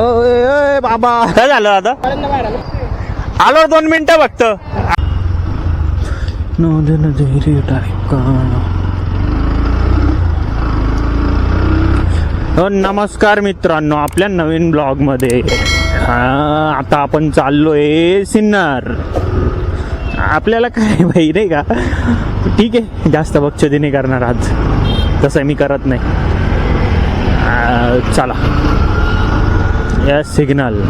ओय बाबा काय झालं आता? आलो 2 मिनिटं फक्त. नमस्कार मित्रांनो, आपल्या नवीन ब्लॉग मध्ये आता आपण चाललोय सिन्नर. आपल्याला काय भाई नाही का, ठीक आहे, जास्त बक्षदी नाही करणार आज, तसं मी करत नाही. चला या सिग्नल.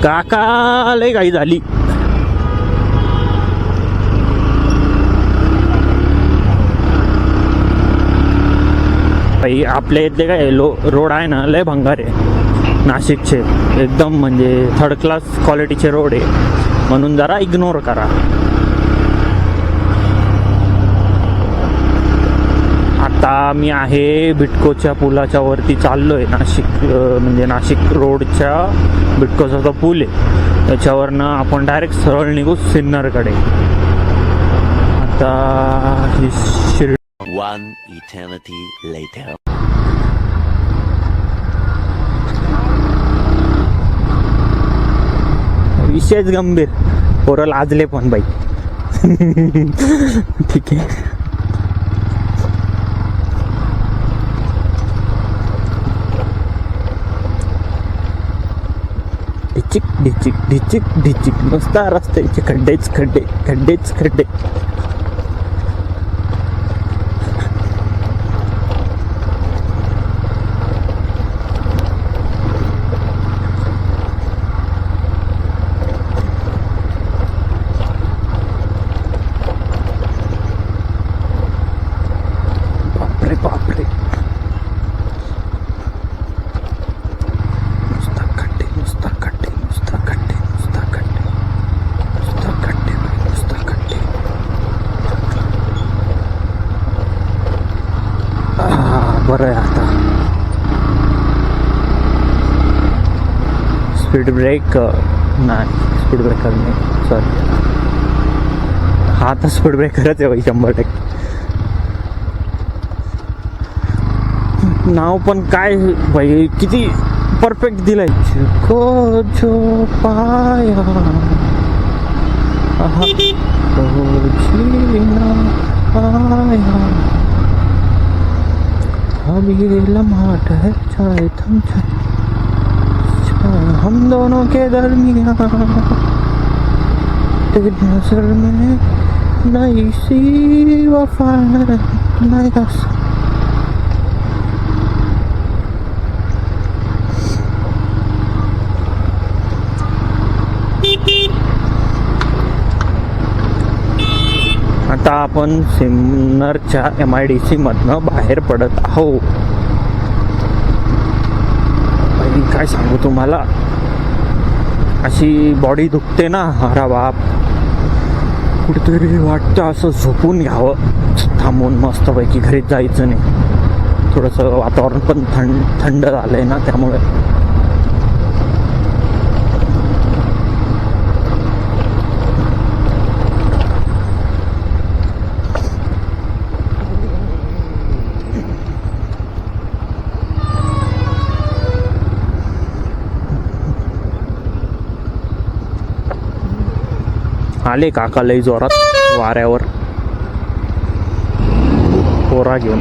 काका लय घाई झाली. भाई आपल्या इथले काय रोड आहे ना, लय भंगार आहे नाशिकचे, एकदम म्हणजे 3rd क्लास क्वालिटीचे रोड आहे, म्हणून जरा इग्नोर करा. आता मी आहे बिटकोच्या पुलाच्या वरती चाललोय. नाशिक म्हणजे नाशिक रोडच्या बिटकोचा जो पूल आहे त्याच्यावरनं आपण डायरेक्ट सरळ निघू सिन्नरकडे. आता ही शिर्डी. One eternity later. विशेष गंभीर, पोरं लाजले पण बाई. ठीक आहे. ढिचिक ढिचिक ढिचिक ढिचिक, नुसता रस्त्याचे खड्डेच खड्डे, खड्डेच खड्डे. बापरे बापरे, नुसता खड्डे नुसता खड्डे नुसता खड्डे नुसता खड्डे नुसता खड्डे नुसता खड्डे. बरं आहे आता. स्पीड ब्रेक नाही, स्पीड ब्रेकर नाही, सॉरी. हा आता स्पीड ब्रेकरच आहे भाई 100%. नाव पण काय भाई, किती परफेक्ट दिलाय. को जो पाया तो जीना पाया, अब ये लम्हा ठहर जाए, थम जाए हम दोनों के दरमियां, तेरी नजर में नई सी वफा नया. आता आपण सिन्नरच्या MIDC मधनं बाहेर पडत आहोत. काय सांगू तुम्हाला, अशी बॉडी दुखते ना, अरे बाप, कुठेतरी वाटतं असं झोपून घ्यावं, थांबून मस्तपैकी घरीच जायचं नाही. थोडंसं वातावरण पण थंड झालंय ना, त्यामुळे. आले काका लई जोरात वाऱ्यावर पोरा घेऊन.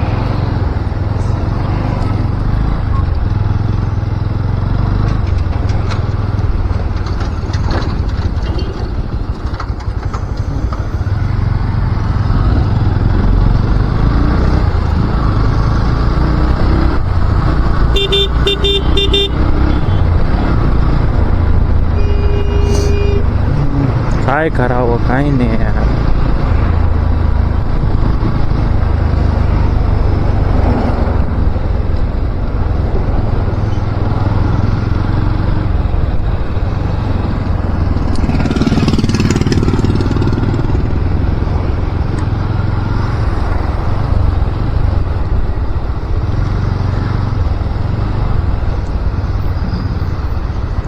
काय करावं काय नाही यार.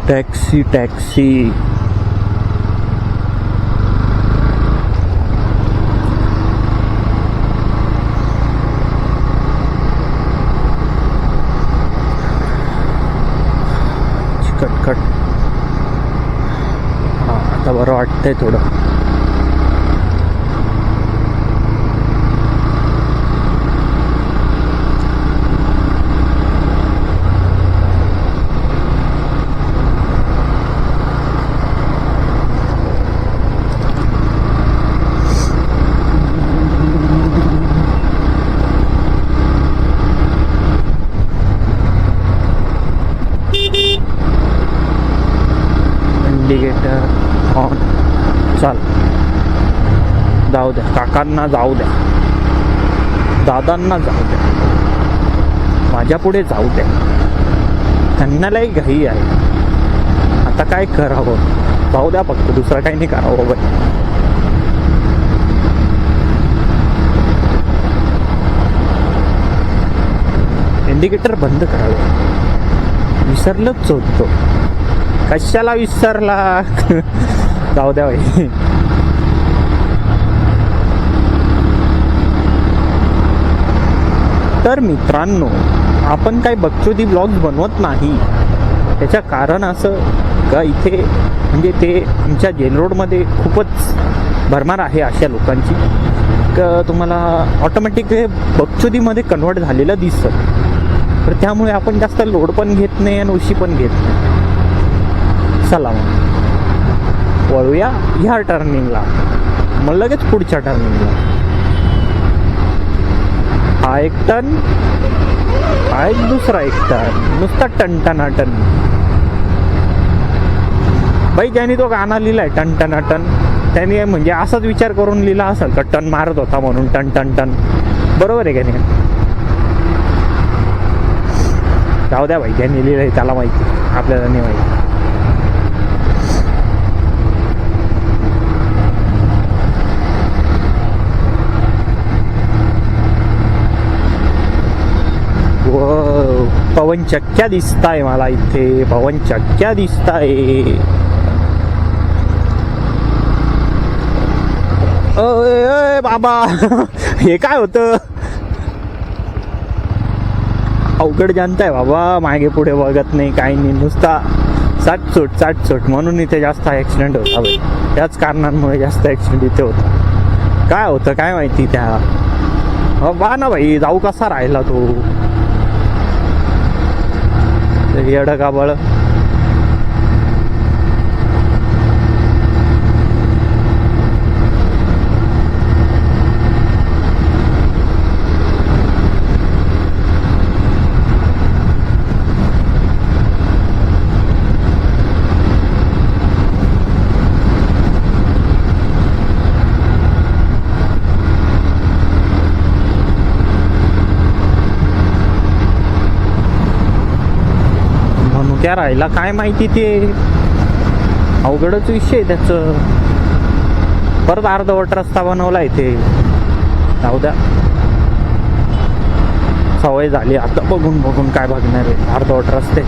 Taxi taxi. कटकट. हां आता बरं वाटतंय थोडं. Indicator on. चाल जाऊ द्या काकांना, जाऊ द्या दादांना, जाऊ द्या माझ्या पुढे जाऊ द्या. त्यांना लई घाई आहे. आता काय करावं, जाऊ द्या फक्त, दुसरं काही नाही करावं बाई. इंडिकेटर बंद करावं. विसरलंच होतो. कशाला विसरला. जाऊ द्या भाई. तर मित्रांनो, आपण काही बकचोदी ब्लॉग्स बनवत नाही. त्याचं कारण असं का इथे म्हणजे ते आमच्या जेल रोडमध्ये खूपच भरमार आहे अशा लोकांची का तुम्हाला ऑटोमॅटिक हे बकचोदीमध्ये कन्वर्ट झालेलं दिसतं. तर त्यामुळे आपण जास्त लोड पण घेत नाही आणि उशी पण घेत नाही. चला मग वळूया ह्या टर्निंगला, मग लगेच पुढच्या टर्निंगला. हा एक टर्न, हा एक दुसरा एक टर्न, नुसता टनटनाटन. बाई ज्याने तो गाणं लिहिलाय टनटनाटन, त्याने म्हणजे असाच विचार करून लिहिला असेल का टन मारत होता म्हणून टन टन टन. बरोबर आहे का नाही. जाऊ द्या भाई, ज्याने लिहिलंय त्याला माहिती, आपल्याला नाही माहिती. पवन चक्क्या दिसताय मला इथे, पवन चक्क्या दिसताय. अय बाबा हे काय होतं. अवघड जानताय बाबा, मागे पुढे बघत नाही काही नाही, नुसता चाटचूट म्हणून इथे जास्त ऍक्सिडेंट होता भाई. त्याच कारणांमुळे जास्त ऍक्सिडेंट इथे होता. काय होतं काय माहिती त्या. बा ना भाई, जाऊ कसा राहिला तो येडं गाबळ. त्या राहिला काय माहिती, ते अवघडच विषय त्याचं. परत अर्धवट रस्ता बनवला इथे. जाऊ द्या, सवय झाली आता बघून बघून काय बघणार आहे अर्धवट रस्ते.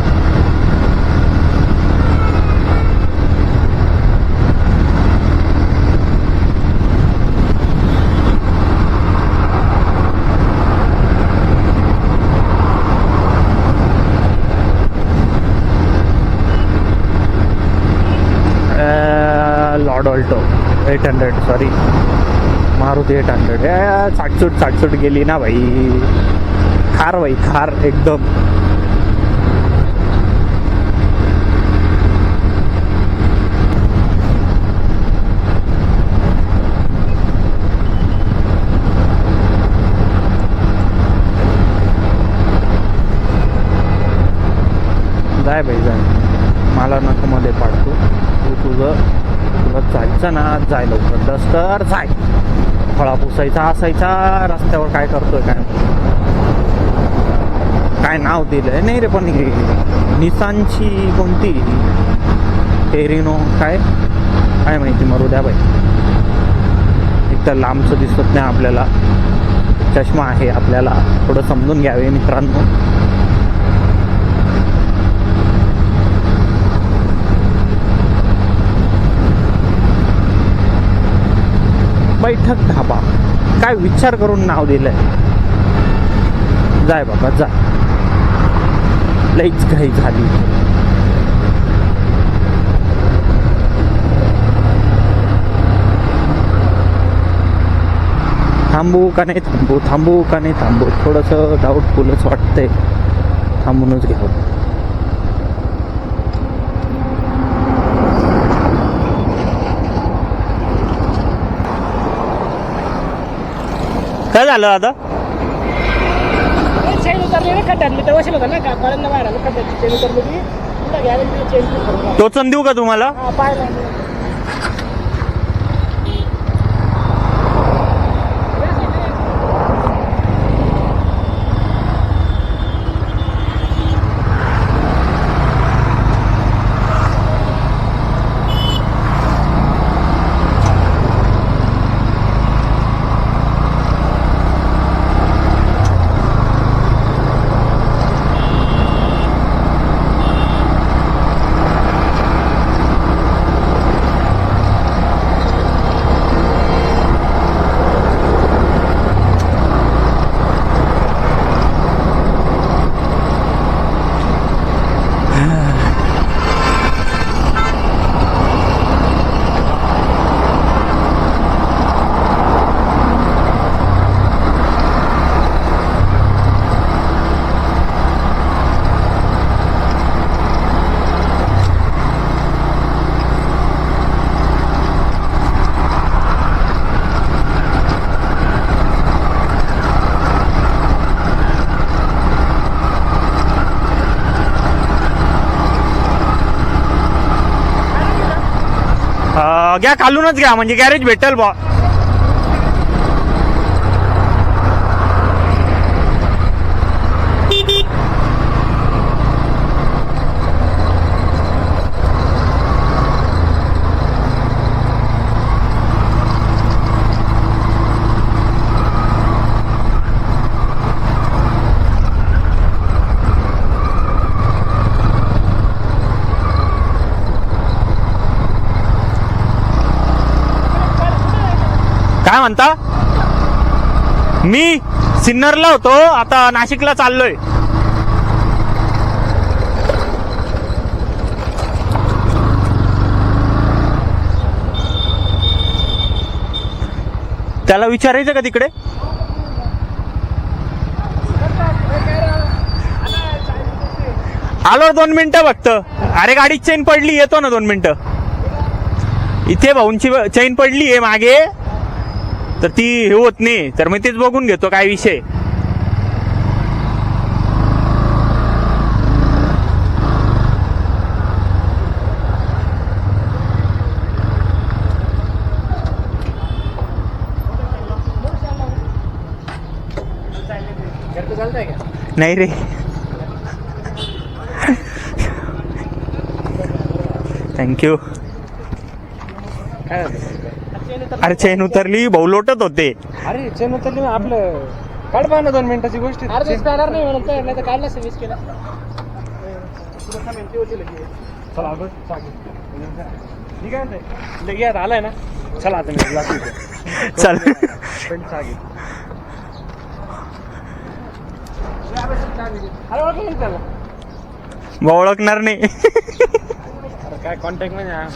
Lord Alto 800, sorry Maruti 800. साठसूट गेली ना भाई. खार भाई, खार एकदम. जाय भाई जाय, मला नको मध्ये पाडतो. तुला जायचं ना, जाय लवकर. दस्तर जाय. फळा पुसायचा असायचा रस्त्यावर. काय करतोय काय नाव दिलंय नाही रे, पण निसानची कोणती टेरिनो काय माहिती, मरू द्या बाई. एक तर लांबचं दिसत नाही आपल्याला, चष्मा आहे आपल्याला, थोडं समजून घ्यावे मित्रांनो. काय विचार करून नाव दिलंय. जाय बाबा जा, लईच घाई झाली. थांबू का नाही थांबू, थांबू का नाही थांबू, थोडंसं डाऊटफुलच वाटतंय. थांबूनच घ्यावं. काय झालं आता? चेन उतरली ना खड्ड्यात, मी तर बसेल होता ना, कळंना बाहेर आलो खड्ड्यात, चेन उतरली ती पुढे घ्यायला चेन करून टोचन देऊ का तुम्हाला? पाहिलं. घ्या खालूनच घ्या, म्हणजे गॅरेज भेटेल बा. काय म्हणता? मी सिन्नरला होतो, आता नाशिकला चाललोय. त्याला विचारायचं का तिकडे? आलो 2 मिनिटं फक्त. अरे गाडीची चेन पडली, येतो ना 2 मिनिटं. इथे भाऊंची चेन पडली आहे मागे, तर ती हे होत नाही, तर मी तेच बघून घेतो काय विषय. चालतंय का? नाही रे, थँक्यू. काय अरे चेन उतरली, भाऊ लोटत होते. अरे चेन उतरली ना, आपलं काढ पहा ना 2 मिनिटाची गोष्ट. अरे स्पॅनर नाही म्हणून तर, नाही तर काढला सर्व्हिस केला. चला अगं ठीक आहे, लगेच आलाय ना. चला आता मी चल अरे ओळख त्याला, ओळखणार नाही. अरे काय कॉन्टॅक्ट मध्ये आहे.